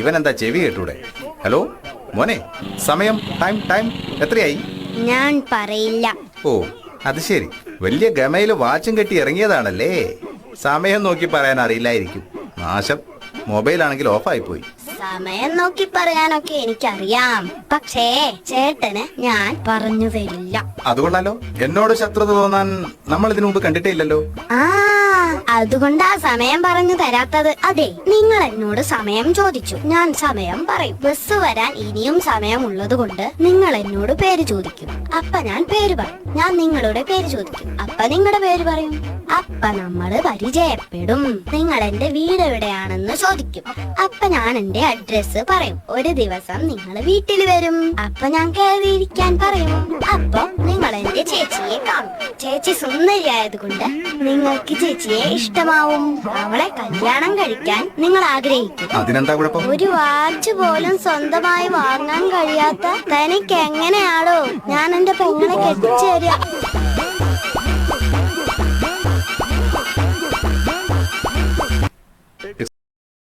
ഇവനെന്താ ചെവി കേട്ടൂടെ? ഹലോ മോനെ, സമയം ടൈം ടൈം എത്രയായി? ഞാൻ പറയില്ല. ഓ അത് ശരി, വലിയ ഗമയില് വാച്ചും കെട്ടി ഇറങ്ങിയതാണല്ലേ. സമയം നോക്കി പറയാൻ അറിയില്ലായിരിക്കും. നാശം, മൊബൈലാണെങ്കിൽ ഓഫായി പോയി. സമയം നോക്കി പറയാനൊക്കെ എനിക്കറിയാം, പക്ഷേ ചേട്ടന് ഞാൻ പറഞ്ഞു തരില്ല. അതുകൊള്ളാലോ, എന്നോട് ശത്രുത തോന്നാൻ നമ്മൾ ഇതിനു മുമ്പ് കണ്ടിട്ടേ ഇല്ലല്ലോ. ആ അതുകൊണ്ടാ സമയം പറഞ്ഞു തരാത്തത്. അതെ, നിങ്ങൾ എന്നോട് സമയം ചോദിച്ചു, ഞാൻ സമയം പറയും. ബസ് വരാൻ ഇനിയും സമയമുള്ളത് കൊണ്ട് നിങ്ങൾ എന്നോട് പേര് ചോദിക്കും, അപ്പ ഞാൻ പേര് പറയും. ഞാൻ നിങ്ങളുടെ പേര് ചോദിക്കും, അപ്പ നിങ്ങളുടെ പേര് പറയും. അപ്പ നമ്മള് പരിചയപ്പെടും. നിങ്ങൾ എന്റെ വീട് എവിടെയാണെന്ന് ചോദിക്കും, അപ്പ ഞാൻ എന്റെ അഡ്രസ് പറയും. ഒരു ദിവസം നിങ്ങൾ വീട്ടിൽ വരും, അപ്പൊ ഞാൻ കയറിയിരിക്കാൻ പറയും. അപ്പൊ നിങ്ങൾ എന്റെ ചേച്ചിയെ കാണും. ചേച്ചി സുന്ദരിയായതുകൊണ്ട് നിങ്ങൾക്ക് ചേച്ചിയെ ഇഷ്ടമാവും. അവളെ കല്യാണം കഴിക്കാൻ നിങ്ങൾ ആഗ്രഹിക്കും. അതിനെന്താ കുഴപ്പം? ഒരു വാച്ച് പോലും സ്വന്തമായി വാങ്ങാൻ കഴിയാത്ത തനിക്ക് എങ്ങനെയാണോ ഞാൻ എന്റെ പെങ്ങളെ കെട്ടിച്ചു തരിക?